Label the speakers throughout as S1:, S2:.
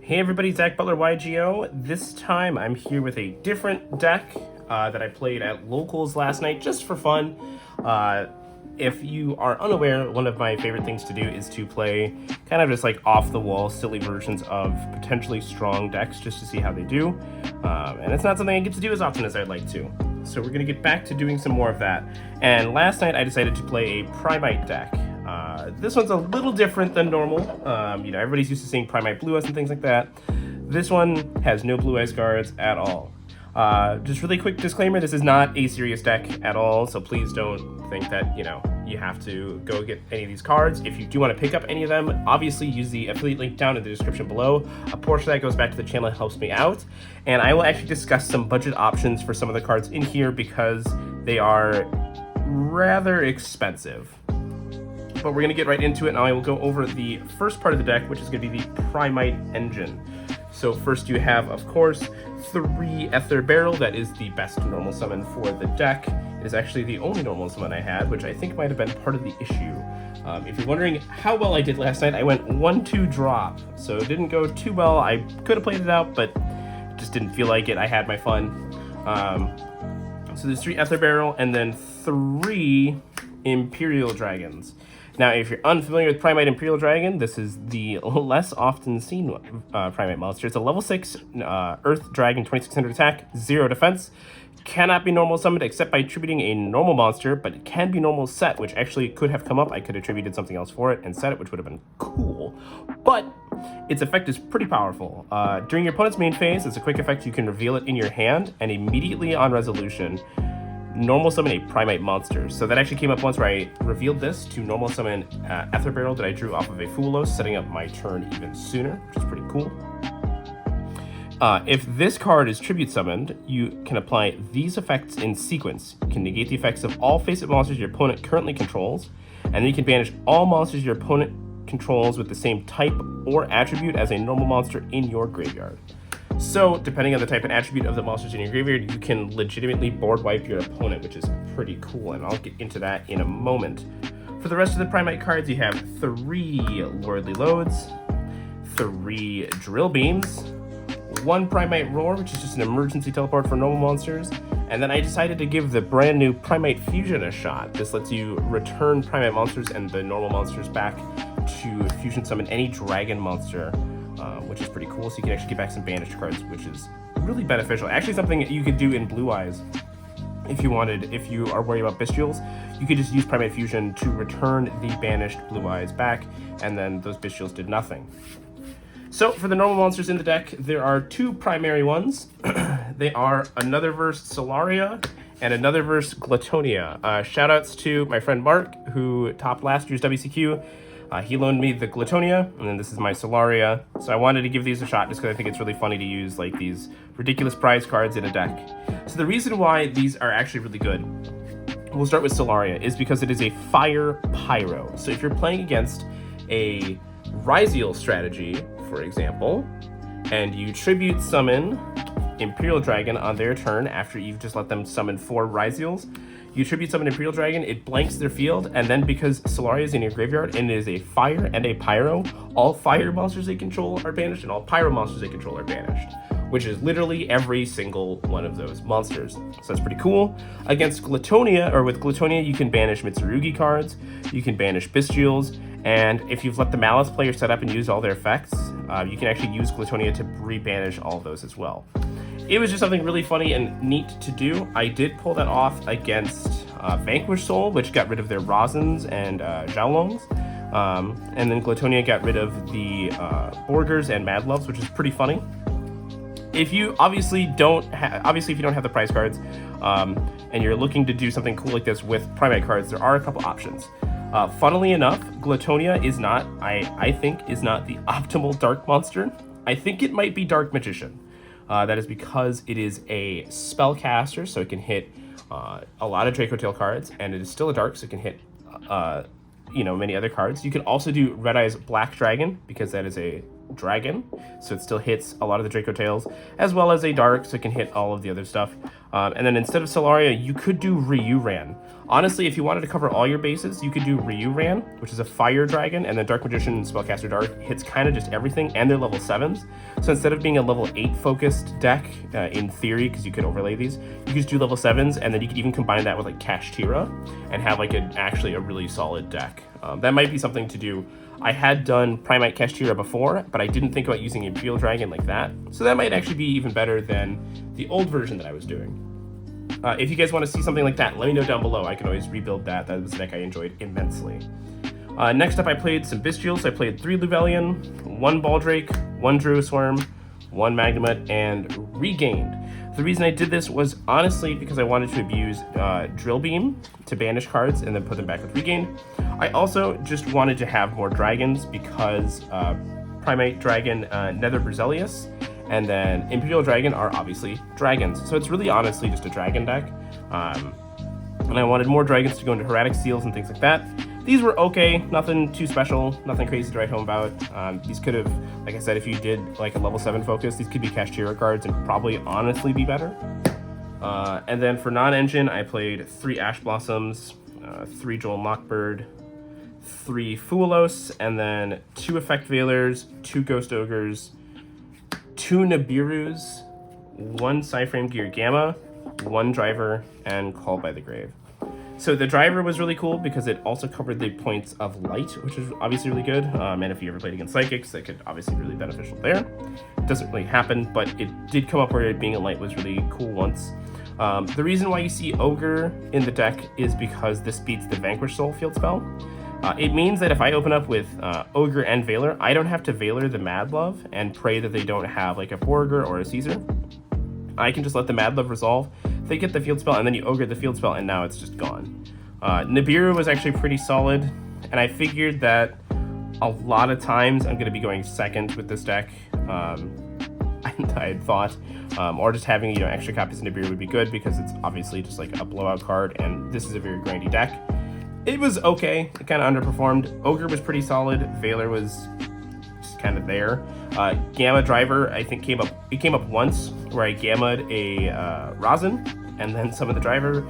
S1: Hey everybody, Zach Butler YGO. This time I'm here with a different deck that I played at locals last night just for fun. If you are unaware, one of my favorite things to do is to play kind of just like off-the-wall, silly versions of potentially strong decks just to see how they do. And it's not something I get to do as often as I'd like to. So we're going to get back to doing some more of that. And last night I decided to play a Primite deck. This one's a little different than normal. Everybody's used to seeing Primite Blue Eyes and things like that. This one has no Blue Eyes cards at all. Just really quick disclaimer, this is not a serious deck at all, so please don't think that, you have to go get any of these cards. If you do want to pick up any of them, obviously use the affiliate link down in the description below. A portion of that goes back to the channel, it helps me out. And I will actually discuss some budget options for some of the cards in here because they are rather expensive. But we're going to get right into it, and I will go over the first part of the deck, which is going to be the Primite engine. So first you have, of course, 3 Ether Barrel. That is the best normal summon for the deck. It is actually the only normal summon I had, which I think might have been part of the issue. If you're wondering how well I did last night, I went 1-2 drop. So it didn't go too well. I could have played it out, but just didn't feel like it. I had my fun. So there's 3 Ether Barrel and then 3 Imperial Dragons. Now, if you're unfamiliar with Primite Imperial Dragon, this is the less often seen Primite monster. It's a level 6 Earth Dragon, 2600 attack, 0 defense. Cannot be normal summoned except by attributing a normal monster, but it can be normal set, which actually could have come up. I could have attributed something else for it and set it, which would have been cool. But its effect is pretty powerful. During your opponent's main phase, as a quick effect, you can reveal it in your hand, and immediately on resolution, normal summon a Primite monster. So that actually came up once where I revealed this to normal summon Ether Barrel that I drew off of a Fulos, setting up my turn even sooner, which is pretty cool. If this card is tribute summoned, you can apply these effects in sequence. You can negate the effects of all face-up monsters your opponent currently controls, and then you can banish all monsters your opponent controls with the same type or attribute as a normal monster in your graveyard. So, depending on the type and attribute of the monsters in your graveyard, you can legitimately board wipe your opponent, which is pretty cool, and I'll get into that in a moment. For the rest of the Primite cards, you have 3 Lordly Loads, 3 Drill Beams, 1 Primite Roar, which is just an emergency teleport for normal monsters, and then I decided to give the brand new Primite Fusion a shot. This lets you return Primite monsters and the normal monsters back to fusion summon any dragon monster, which is pretty cool. So you can actually get back some banished cards, which is really beneficial. Actually, something that you could do in Blue Eyes if you wanted. If you are worried about Bestials, you could just use Primate Fusion to return the banished Blue Eyes back, and then those Bestials did nothing. So for the normal monsters in the deck, there are 2 primary ones. They are Anotherverse Solaria and Anotherverse Gluttonia. Shoutouts to my friend Mark, who topped last year's WCQ. He loaned me the Gluttonia, and then this is my Solaria. So I wanted to give these a shot just because I think it's really funny to use like these ridiculous prize cards in a deck. So the reason why these are actually really good, we'll start with Solaria, is because it is a Fire Pyro. So if you're playing against a Ryziel strategy, for example, and you tribute summon Imperial Dragon on their turn after you've just let them summon 4 Ryziels, you tribute summon Imperial Dragon, it blanks their field, and then because Solaria is in your graveyard and it is a fire and a pyro, all fire monsters they control are banished and all pyro monsters they control are banished, which is literally every single one of those monsters. So that's pretty cool. Against Gluttonia, or with Gluttonia, you can banish Mitsurugi cards, you can banish Bestials, and if you've let the Malice player set up and use all their effects, you can actually use Gluttonia to re-banish all of those as well. It was just something really funny and neat to do. I did pull that off against Vanquish Soul, which got rid of their Rosins and Xiaolongs. And then Gluttonia got rid of the Borgers and Mad Loves, which is pretty funny. If you if you don't have the prize cards, and you're looking to do something cool like this with Primite cards, there are a couple options. Funnily enough, Gluttonia is not, I think, is not the optimal dark monster. I think it might be Dark Magician. That is because it is a spellcaster, so it can hit a lot of Draco Tail cards, and it is still a dark, so it can hit many other cards. You can also do Red Eyes Black Dragon, because that is a dragon, so it still hits a lot of the Draco Tails, as well as a dark, so it can hit all of the other stuff. And then instead of Solaria, you could do Ryuran. Honestly, if you wanted to cover all your bases, you could do Ryuran, which is a fire dragon, and then Dark Magician and Spellcaster Dark hits kind of just everything, and they're level 7s. So instead of being a level 8 focused deck, in theory, because you could overlay these, you could just do level 7s, and then you could even combine that with like Kashtira, and have like actually a really solid deck. That might be something to do. I had done Primite Kashtira before, but I didn't think about using Imperial Dragon like that. So that might actually be even better than the old version that I was doing. If you guys want to see something like that, let me know down below. I can always rebuild that. That was a deck I enjoyed immensely. Next up, I played some Bestials. I played 3 Luvelian, 1 Baldrake, 1 Druisworm, 1 Magnemite, and Regained. The reason I did this was honestly because I wanted to abuse Drill Beam to banish cards and then put them back with Regained. I also just wanted to have more dragons because Primate Dragon, Nether Berzelius, and then Imperial Dragon are obviously dragons. So it's really honestly just a dragon deck. And I wanted more dragons to go into Heretic Seals and things like that. These were okay, nothing too special, nothing crazy to write home about. These could have, like I said, if you did like a level 7 focus, these could be Kashtira cards and probably honestly be better. And then for non-engine, I played 3 Ash Blossoms, 3 Joel Mockbird, 3 Fuelos, and then 2 Effect Veilers, 2 Ghost Ogres, 2 Nibirus, 1 Psyframe Gear Gamma, 1 Driver, and Called by the Grave. So the Driver was really cool because it also covered the points of light, which is obviously really good. And if you ever played against Psychics, that could obviously be really beneficial there. It doesn't really happen, but it did come up where it being a light was really cool once. The reason why you see Ogre in the deck is because this beats the Vanquish Soul field spell. It means that if I open up with Ogre and Veiler, I don't have to Veiler the Mad Love and pray that they don't have like a Borger or a Caesar. I can just let the Mad Love resolve. They get the field spell, and then you Ogre the field spell, and now it's just gone. Nibiru was actually pretty solid, and I figured that a lot of times I'm going to be going second with this deck. I had thought, or just having extra copies of Nibiru would be good because it's obviously just like a blowout card, and this is a very grindy deck. It was okay. It kind of underperformed. Ogre was pretty solid. Veiler was just kind of there. Gamma Driver, I think came up once where I gammaed a Rosin and then summoned the Driver,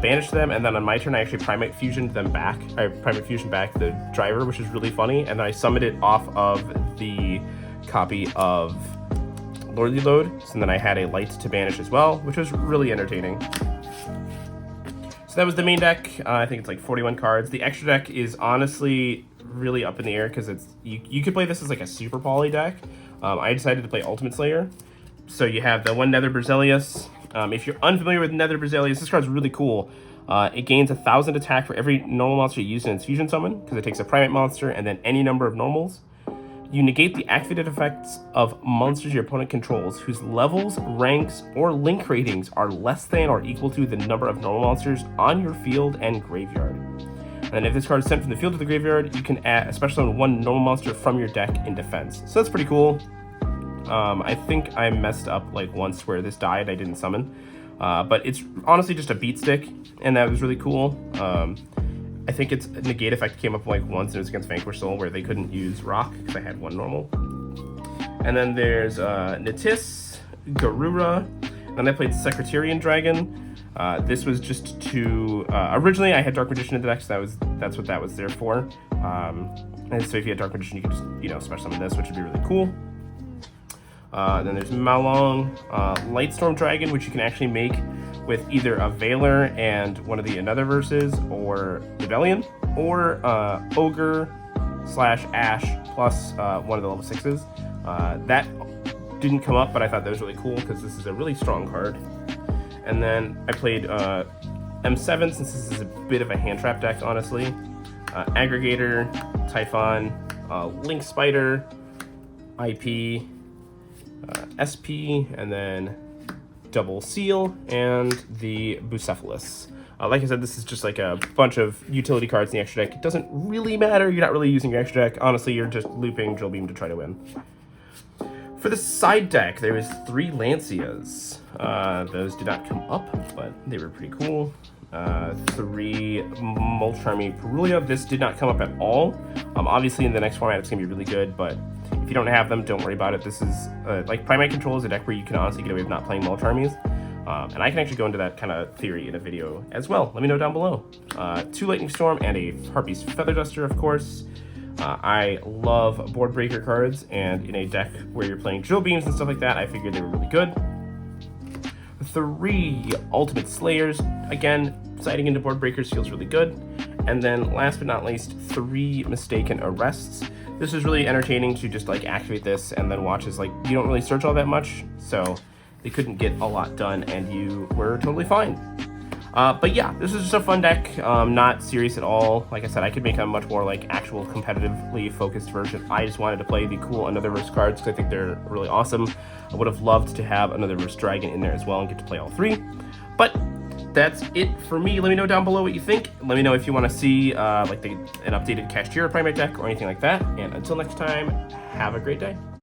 S1: banished them, and then on my turn I actually Primate Fusioned them back. I Primate Fusion back the Driver, which is really funny, and then I summoned it off of the copy of Lordly Load, so then I had a light to banish as well, which was really entertaining. So that was the main deck. I think it's like 41 cards. The extra deck is honestly really up in the air because it's you could play this as like a super poly deck. I decided to play Ultimate Slayer. So you have the 1 Nether Berzelius. If you're unfamiliar with Nether Berzelius, this card's really cool. It gains 1,000 attack for every normal monster you use in its fusion summon because it takes a Primate monster and then any number of normals. You negate the activated effects of monsters your opponent controls whose levels, ranks, or link ratings are less than or equal to the number of normal monsters on your field and graveyard. And then if this card is sent from the field to the graveyard, you can add a special summon 1 normal monster from your deck in defense. So that's pretty cool. I think I messed up like once where this died, I didn't summon. But it's honestly just a beat stick, and that was really cool. I think its negate effect came up like once and it was against Vanquish Soul where they couldn't use Rock because I had 1 normal. And then there's Natis, Garura, and I played Secretarian Dragon. This was just to originally I had Dark Magician in the deck, so that's what that was there for. And so if you had Dark Magician, you could just special summon this, which would be really cool. Then there's Malong, Lightstorm Dragon, which you can actually make with either a Veiler and one of the Anotherverses, or Rebellion, or Ogre / Ash plus one of the level 6s. That didn't come up, but I thought that was really cool because this is a really strong card. And then I played M7 since this is a bit of a hand trap deck, honestly. Aggregator, Typhon, Link Spider, IP, SP, and then Double Seal, and the Bucephalus. Like I said, this is just like a bunch of utility cards in the extra deck. It doesn't really matter. You're not really using your extra deck. Honestly, you're just looping Drill Beam to try to win. For the side deck, there was 3 Lancias. Those did not come up, but they were pretty cool. 3 Molcharmy Perulia. This did not come up at all. Obviously, in the next format, it's going to be really good, but if you don't have them, don't worry about it. This is like Primite Control is a deck where you can honestly get away with not playing Mulch Armies. And I can actually go into that kind of theory in a video as well. Let me know down below. 2 Lightning Storm and a Harpy's Feather Duster, of course. I love board breaker cards, and in a deck where you're playing drill beams and stuff like that, I figured they were really good. 3 Ultimate Slayers, again, siding into board breakers feels really good. And then last but not least, 3 Mistaken Arrests. This is really entertaining to just like activate this and then watch as like you don't really search all that much, so they couldn't get a lot done and you were totally fine. But yeah, this is just a fun deck, not serious at all. Like I said, I could make a much more like actual competitively focused version. I just wanted to play the cool Anotherverse cards because I think they're really awesome. I would have loved to have Anotherverse Dragon in there as well and get to play all 3. But that's it for me. Let me know down below what you think. Let me know if you want to see like an updated Kashtira Primate deck or anything like that. And until next time, have a great day.